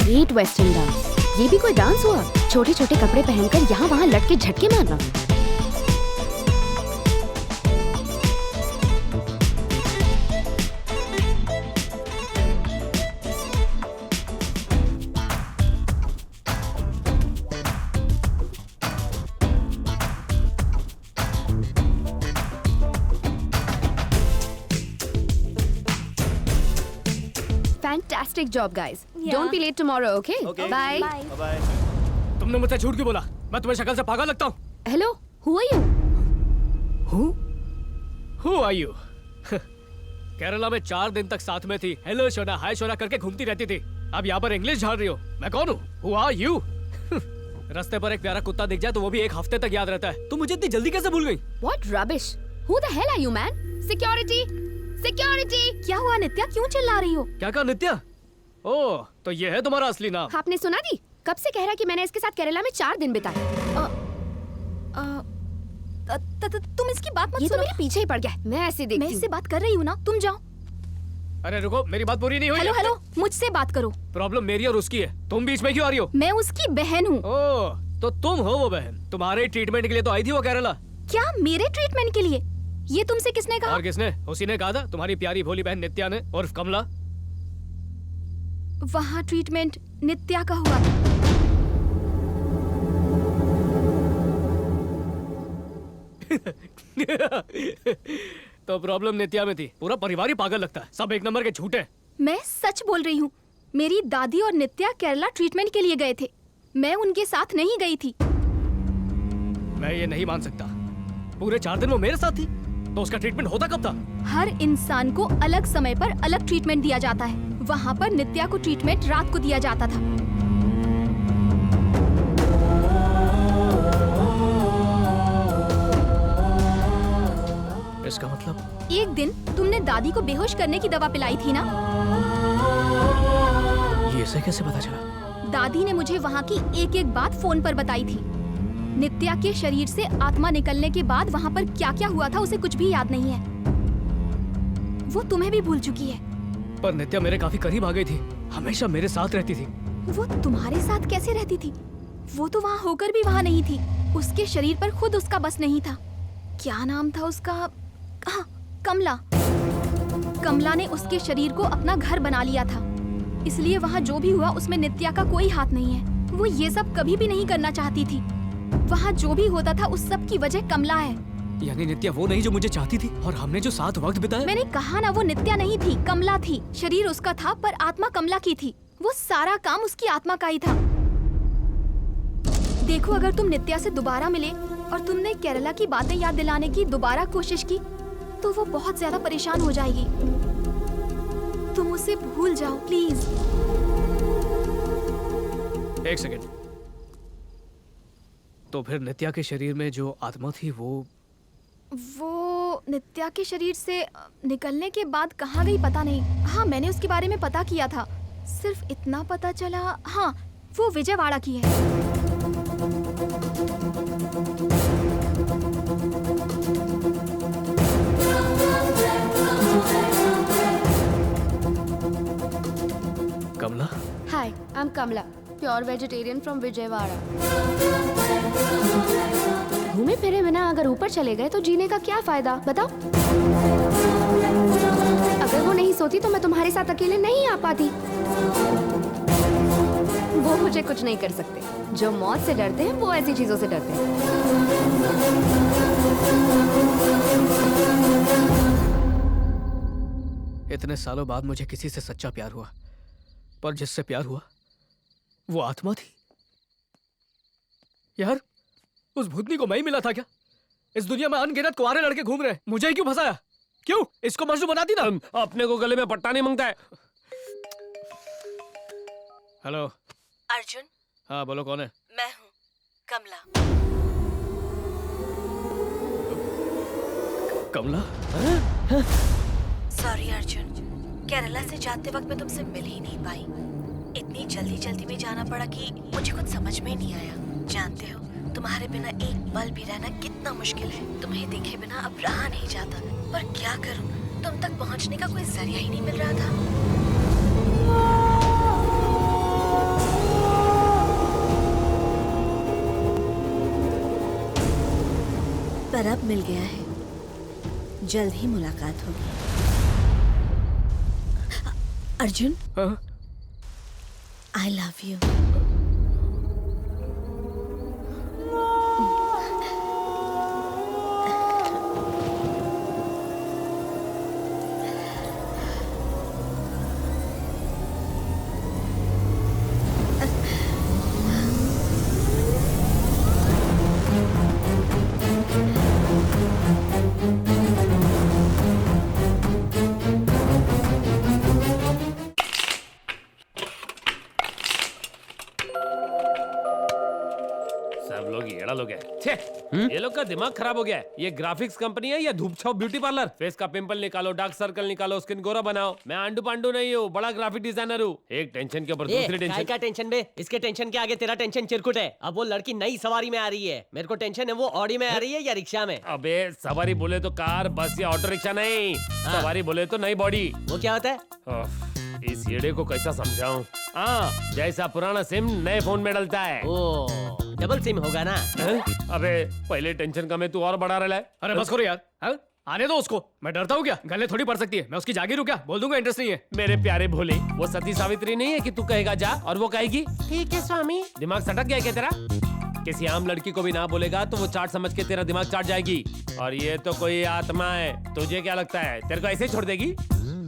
Great western dance. ये भी कोई डांस हुआ? छोटे छोटे कपड़े पहनकर यहाँ वहाँ लटके झटके मारना। Fantastic job, guys. Yeah. Don't be late tomorrow, okay? Okay. Bye. Bye. तुमने मुझसे झूठ क्यों बोला? मैं तुम्हें शक्ल से पागल लगता हूँ? Hello, who are you? Who are you? Kerala में 4 दिन तक साथ में थी, हेलो शोना हाय शोना करके घूमती रहती थी। अब यहाँ पर इंग्लिश झाड़ रही हो। मैं कौन हूँ? Who are you? रास्ते पर एक प्यारा कुत्ता दिख जाए तो वो भी 1 हफ्ते तक याद रहता है। तुम मुझे इतनी जल्दी कैसे भूल गई? What rubbish? Who the hell are you, man? Security! Security! क्या हुआ नित्या, क्यों चिल्ला रही हो? क्या कहा नित्या? ओह, तो ये है तुम्हारा असली नाम? आपने सुना दी? कब से कह रहा है कि मैंने इसके साथ केरला में 4 दिन बिताए। तुम इसकी बात मत ये तो सुनो। मेरे पीछे ही पड़ गया है। मैं ऐसे देखती मैं हूँ। इससे बात कर रही हूँ ना, तुम जाओ। अरे रुको, मेरी बात पूरी नहीं हुई। हेलो हेलो, मुझसे बात करो। प्रॉब्लम मेरी और उसकी है। तुम बीच में क्यों आ रही हो? मैं उसकी बहन हूँ। ओह, तो तुम हो वो बहन। तुम्हारे ट्रीटमेंट के लिए तो आई थी वो केरला। क्या मेरे ट्रीटमेंट के लिए? ये तुमसे किसने कहा? और किसने? उसी ने कहा था, तुम्हारी प्यारी भोली बहन नित्या ने, उर्फ कमला। वहाँ ट्रीटमेंट नित्या का हुआ था। तो प्रॉब्लम नित्या में थी। पूरा परिवार ही पागल लगता है। सब एक नंबर के झूठे। मैं सच बोल रही हूँ। मेरी दादी और नित्या केरला ट्रीटमेंट के लिए गए थे। मैं उनके साथ नहीं गई थी। मैं ये नहीं मान सकता। पूरे 4 दिन वो मेरे साथ थी, तो उसका ट्रीटमेंट होता कब था? हर इंसान को अलग समय पर अलग ट्रीटमेंट दिया जाता है। वहाँ पर नित्या को ट्रीटमेंट रात को दिया जाता था। इसका मतलब? एक दिन तुमने दादी को बेहोश करने की दवा पिलाई थी ना? ये इसे कैसे पता चला? दादी ने मुझे वहाँ की एक एक बात फोन पर बताई थी। नित्या के शरीर से आत्मा निकलने के बाद वहाँ पर क्या क्या हुआ था उसे कुछ भी याद नहीं है। वो तुम्हें भी भूल चुकी है। पर नित्या मेरे काफी करीब आ गई थी। हमेशा मेरे साथ रहती थी। वो तुम्हारे साथ कैसे रहती थी? वो तो वहाँ होकर भी वहाँ नहीं थी। उसके शरीर पर खुद उसका बस नहीं था। क्या नाम था उसका? हाँ, कमला। कमला ने उसके शरीर को अपना घर बना लिया था। इसलिए वहाँ जो भी हुआ उसमें नित्या का कोई हाथ नहीं है। वो ये सब कभी भी नहीं करना चाहती थी। वहाँ जो भी होता था उस सब की वजह कमला है। यानी नित्या वो नहीं जो मुझे चाहती थी, और हमने जो साथ वक्त बिताया। मैंने कहा ना, वो नित्या नहीं थी, कमला थी। शरीर उसका था पर आत्मा कमला की थी। वो सारा काम उसकी आत्मा का ही था। देखो, अगर तुम नित्या से दोबारा मिले और तुमने केरला की बातें याद दिलाने की दोबारा कोशिश की तो वो बहुत ज्यादा परेशान हो जाएगी। तुम उसे भूल जाओ प्लीज। एक सेकंड। तो फिर नित्या के शरीर में जो आत्मा थी वो नित्या के शरीर से निकलने के बाद कहाँ गई पता नहीं। हाँ, मैंने उसके बारे में पता किया था। सिर्फ इतना पता चला, हाँ, वो विजयवाड़ा की है। कमला? Hi, I'm Kamla, pure vegetarian from Vijayawada. घूमे फिरे बिना अगर ऊपर चले गए तो जीने का क्या फायदा, बताओ? अगर वो नहीं सोती तो मैं तुम्हारे साथ अकेले नहीं आ पाती। वो मुझे कुछ नहीं कर सकते। जो मौत से डरते हैं वो ऐसी चीजों से डरते हैं। इतने सालों बाद मुझे किसी से सच्चा प्यार हुआ, पर जिससे प्यार हुआ वो आत्मा थी। यार, उस भूतनी को मैं ही मिला था क्या? इस दुनिया में अनगिनत कुंवारे लड़के घूम रहे हैं, मुझे ही क्यों फंसाया? क्यों? इसको मजनू बना दी ना। अपने को गले में पट्टा नहीं मांगता है। हेलो अर्जुन। हाँ बोलो, कौन है? मैं हूँ कमला। कमला? सॉरी अर्जुन, केरला से जाते वक्त मैं तुमसे मिल ही नहीं पाई। इतनी जल्दी जल्दी में जाना पड़ा कि मुझे कुछ समझ में नहीं आया। जानते हो, तुम्हारे बिना एक पल भी रहना कितना मुश्किल है। तुम्हें देखे बिना अब रहा नहीं जाता, पर क्या करूं, तुम तक पहुंचने का कोई जरिया ही नहीं मिल रहा था। पर अब मिल गया है, जल्द ही मुलाकात होगी। अर्जुन, हाँ? I love you. सब लोग येड़ा लोग हैं। छे, ये लोग का दिमाग खराब हो गया है। ये ग्राफिक्स कंपनी है या धूप छाव ब्यूटी पार्लर? फेस का पिंपल निकालो, डार्क सर्कल निकालो, स्किन गोरा बनाओ। मैं आंडू पांडू नहीं हूँ, बड़ा ग्राफिक डिजाइनर हूँ। एक टेंशन के ऊपर दूसरी टेंशन। का टेंशन बे? इसके टेंशन के आगे तेरा टेंशन चिरकुट है। अब वो लड़की नई सवारी में आ रही है, मेरे को टेंशन है वो ऑडी में आ रही है या रिक्शा में। अबे सवारी बोले तो कार, बस या ऑटो रिक्शा नहीं। सवारी बोले तो नई बॉडी। वो क्या होता है? इस येड़े को कैसा समझाऊं? हाँ, जैसा पुराना सिम नए फोन में डलता है। ओ, डबल सिम होगा ना? अबे पहले टेंशन का मैं तू और बढ़ा रहा है। अरे बस करो यार, हाँ? आने दो उसको। मैं डरता हूँ क्या? गले थोड़ी पड़ सकती है। मैं उसकी जागीर हूँ क्या? बोल दूंगा इंटरेस्ट नहीं है। मेरे प्यारे भोले, वो सती सावित्री नहीं है कि तू कहेगा जा और वो कहेगी ठीक है स्वामी। दिमाग सटक गया क्या तेरा? किसी आम लड़की को भी ना बोलेगा तो वो चाट समझ के तेरा दिमाग चाट जाएगी। और ये तो कोई आत्मा है। तुझे क्या लगता है तेरे को ऐसे ही छोड़ देगी?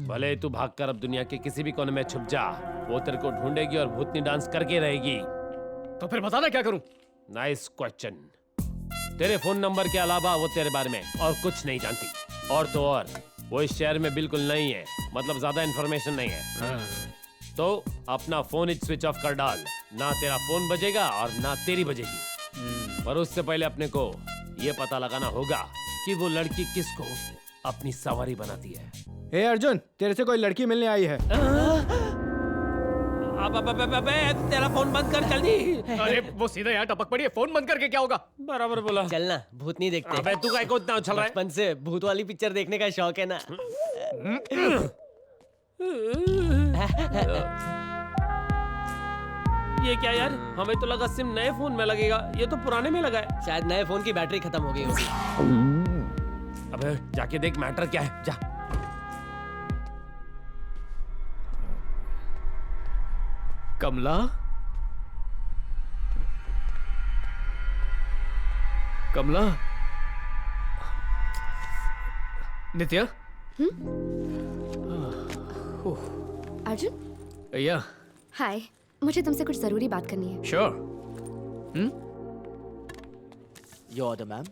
भले तू भागकर अब दुनिया के किसी भी कोने में छुप जा, वो तेरे को ढूंढेगी और भूतनी डांस करके रहेगी। तो फिर बताना क्या करूं? Nice question. तेरे फोन नंबर के अलावा वो तेरे बारे में और कुछ नहीं जानती। और तो और वो इस शहर में बिल्कुल नहीं है, मतलब ज्यादा इन्फॉर्मेशन नहीं है। तो अपना फोन स्विच ऑफ कर डाल। ना तेरा फोन बजेगा और ना तेरी बजेगी। पर उससे पहले अपने को ये पता लगाना होगा कि वो लड़की किसको अपनी सवारी बनाती है। हे अर्जुन, तेरे से कोई लड़की मिलने आई है। अबे तेरा फोन बंद कर जल्दी। अरे वो सीधा यहाँ टपक पड़ी है। फोन बंद करके क्या होगा? बराबर बोला। चलना भूतनी देखते हैं। अबे तू काय को इतना उछल रहा है? बचपन से भूत वाली पिक्चर देखने का शौक है ना। ये क्या यार, हमें तो लगा सिम नए फोन में लगेगा, ये तो पुराने में लगा है। शायद नए फोन की बैटरी खत्म हो गई होगी। अबे जाके देख मैटर क्या है, जा। कमला? कमला? नित्या? अर्जुन, या हाय। मुझे तुमसे कुछ जरूरी बात करनी है। श्योर। Your order ma'am.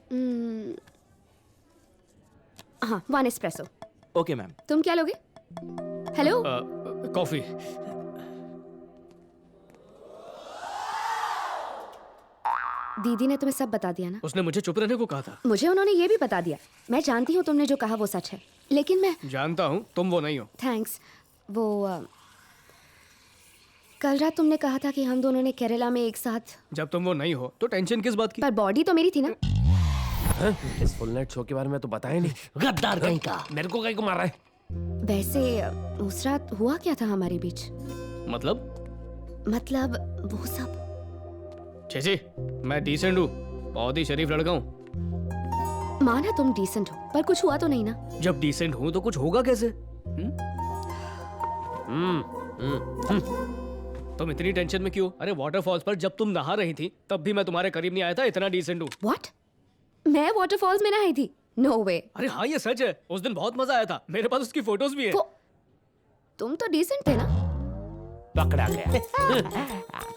हाँ, 1 एस्प्रेसो। Okay ma'am. तुम क्या लोगे? हेलो? कॉफी। दीदी ने तुम्हें सब बता दिया ना? उसने मुझे चुप रहने को कहा था। मुझे उन्होंने ये भी बता दिया। मैं जानती हूँ तुमने जो कहा वो सच है, लेकिन मैं जानता हूँ तुम वो नहीं हो। थैंक्स। वो कल रात तुमने कहा था कि हम दोनों ने केरला में एक साथ। जब तुम वो नहीं हो तो टेंशन किस बात की? पर बॉडी तो मेरी थी ना। इस फुल नाइट शो के बारे में तो बताया नहीं। गद्दार कहीं का। मेरे को कहीं को मार रहा है। वैसे उस रात हुआ क्या था हमारे बीच? मतलब वो सब। छे, मैं डिसेंट हूँ, बहुत ही शरीफ लड़का हूँ। माना तुम डिसेंट हो, पर कुछ हुआ तो नहीं ना? जब डिसेंट हूँ तो कुछ होगा कैसे? तुम इतनी टेंशन में क्यों? अरे वाटरफॉल्स पर जब तुम नहा रही थी तब भी मैं तुम्हारे करीब नहीं आया था। इतना डिसेंट हूँ। व्हाट? मैं वाटरफॉल्स में नहाई थी? नो वे। अरे हाँ ये सच है। उस दिन बहुत मजा आया था। मेरे पास उसकी फोटोज भी है। तुम तो डिसेंट थे ना? पकड़ा गया।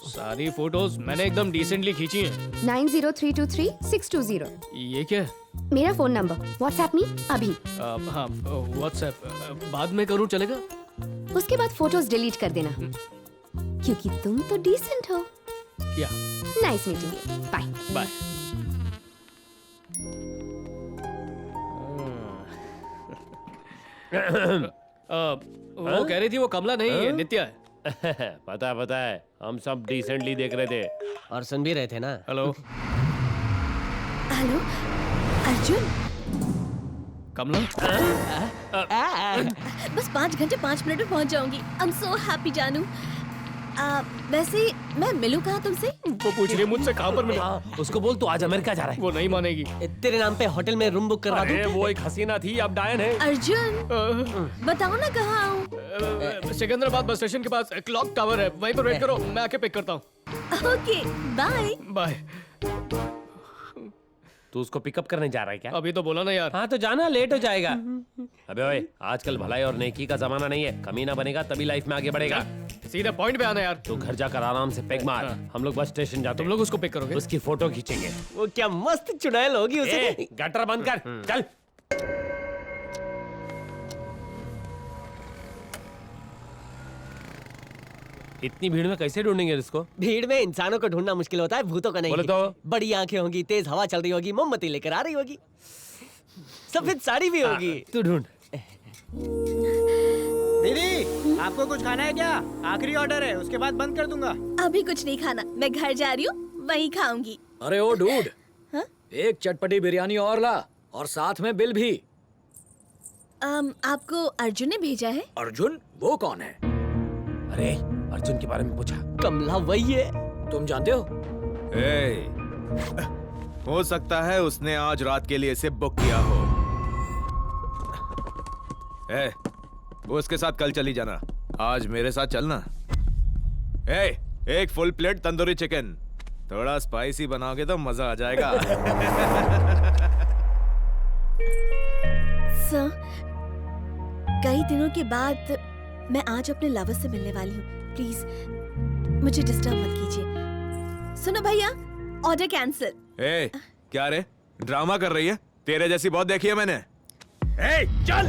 सारी फोटोज मैंने एकदम डिसेंटली खींची हैं। 90323620। ये क्या है? मेरा फोन नंबर। व्हाट्सएप मी अभी। हाँ व्हाट्सएप बाद में करूँ चलेगा? उसके बाद फोटोज डिलीट कर देना, क्योंकि तुम तो डिसेंट हो। या nice meeting you. Bye bye. वो कह रही थी वो कमला नहीं है, नित्या है। पता है, हम सब डिसेंटली देख रहे थे और सुन भी रहे थे ना। हेलो हेलो अर्जुन, कमला। बस 5 घंटे 5 मिनट में पहुंच जाऊंगी। आई एम सो हैप्पी जानू। वैसे मैं मिलूं कहाँ तुमसे? वो पूछ रही है मुझसे कहाँ पर मिला। उसको बोल तू आज अमेरिका जा रहा है। वो नहीं मानेगी। तेरे नाम पे होटल में रूम बुक करवा अरे दूं? वो एक हसीना थी, अब डायन है। अर्जुन बताओ ना कहाँ आऊँ? सिकंदराबाद बस स्टेशन के पास क्लॉक टावर है, वहीं पर वेट करो, मैं आके पिक करता हूँ। Okay bye. बाय। तू उसको पिकअप करने जा रहा है क्या? अभी तो बोला ना यार। हाँ तो जाना, लेट हो जाएगा। अबे ओए, आजकल भलाई और नेकी का जमाना नहीं है। कमीना बनेगा तभी लाइफ में आगे बढ़ेगा। सीधे पॉइंट पे आना यार। तू घर जाकर आराम से पेग मार। हम लोग बस स्टेशन जाते तुम लोग उसको पिक करोगे? उसकी फोटो खींचेंगे। वो क्या मस्त चुड़ैल होगी उसे। ए, गटर बंद कर, चल। इतनी भीड़ में कैसे ढूंढेंगे इसको? भीड़ में इंसानों को ढूंढना मुश्किल होता है, भूतों का नहीं। बोले तो? बड़ी आंखें होंगी, तेज हवा चल रही होगी, मोमबत्ती लेकर आ रही होगी, सफेद साड़ी भी होगी। तू ढूंढ। दीदी आपको कुछ खाना है क्या? आखिरी ऑर्डर है, उसके बाद बंद कर दूंगा। अभी कुछ नहीं खाना, मैं घर जा रही हूँ, वहीं खाऊंगी। अरे ओ डूड, हाँ? एक चटपटी बिरयानी और ला, और साथ में बिल भी। आपको अर्जुन ने भेजा है? अर्जुन? वो कौन है? अरे अर्जुन के बारे में पूछा। कमला वही है। तुम जानते हो? हो सकता है उसने आज रात के लिए इसे बुक किया हो। वो उसके साथ कल चली जाना, आज मेरे साथ चलना। एक फुल प्लेट तंदूरी चिकन, थोड़ा स्पाइसी बनाओगे तो मजा आ जाएगा। सर, कई दिनों के बाद मैं आज अपने लवर से मिलने वाली हूँ। प्लीज मुझे डिस्टर्ब मत कीजिए। सुनो भैया, ऑर्डर कैंसिल। क्या रे, ड्रामा कर रही है? तेरे जैसी बहुत देखी है मैंने। चल।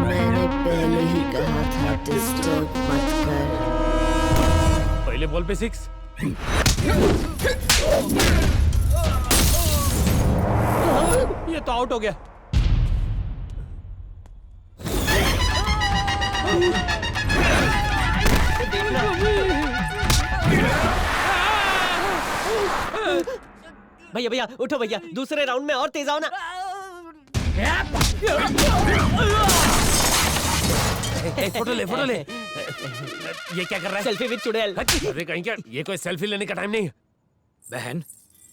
मैंने पहले ही कहा था डिस्टर्ब मत कर। पहले बॉल पे 6। ये तो आउट हो गया। भैया भैया उठो भैया, दूसरे राउंड में और तेज आओ ना। फोटो ले, फोटो ले। ये क्या कर रहा है? सेल्फी विद चुड़ैल। अरे कहीं क्या, ये कोई सेल्फी लेने का टाइम नहीं है। बहन,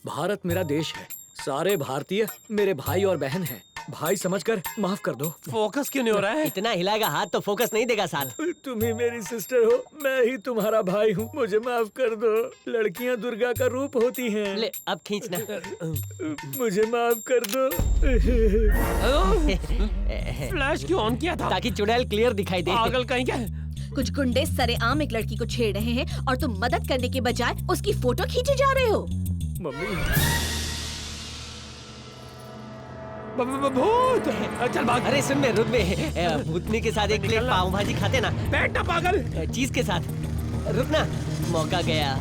भारत मेरा देश है, सारे भारतीय मेरे भाई और बहन हैं। भाई समझकर माफ कर दो। फोकस क्यों नहीं हो रहा है? इतना हिलाएगा हाथ तो फोकस नहीं देगा साथ। तुम ही मेरी सिस्टर हो, मैं ही तुम्हारा भाई हूँ, मुझे माफ कर दो। लड़कियाँ दुर्गा का रूप होती हैं। ले अब खींचना। मुझे माफ कर दो। फ्लैश क्यों ऑन किया था? ताकि चुड़ैल क्लियर दिखाई दे। पागल कहीं क्या? कुछ गुंडे सरेआम एक लड़की को छेड़ रहे हैं और तुम मदद करने के बजाय उसकी फोटो खींचे जा रहे हो। मम्मी भूत! चल भाग। अरे सुन में रुक में, भूतनी के साथ एक प्लेट पाव भाजी खाते ना। बैठ ना पागल। चीज के साथ। रुक ना, मौका गया।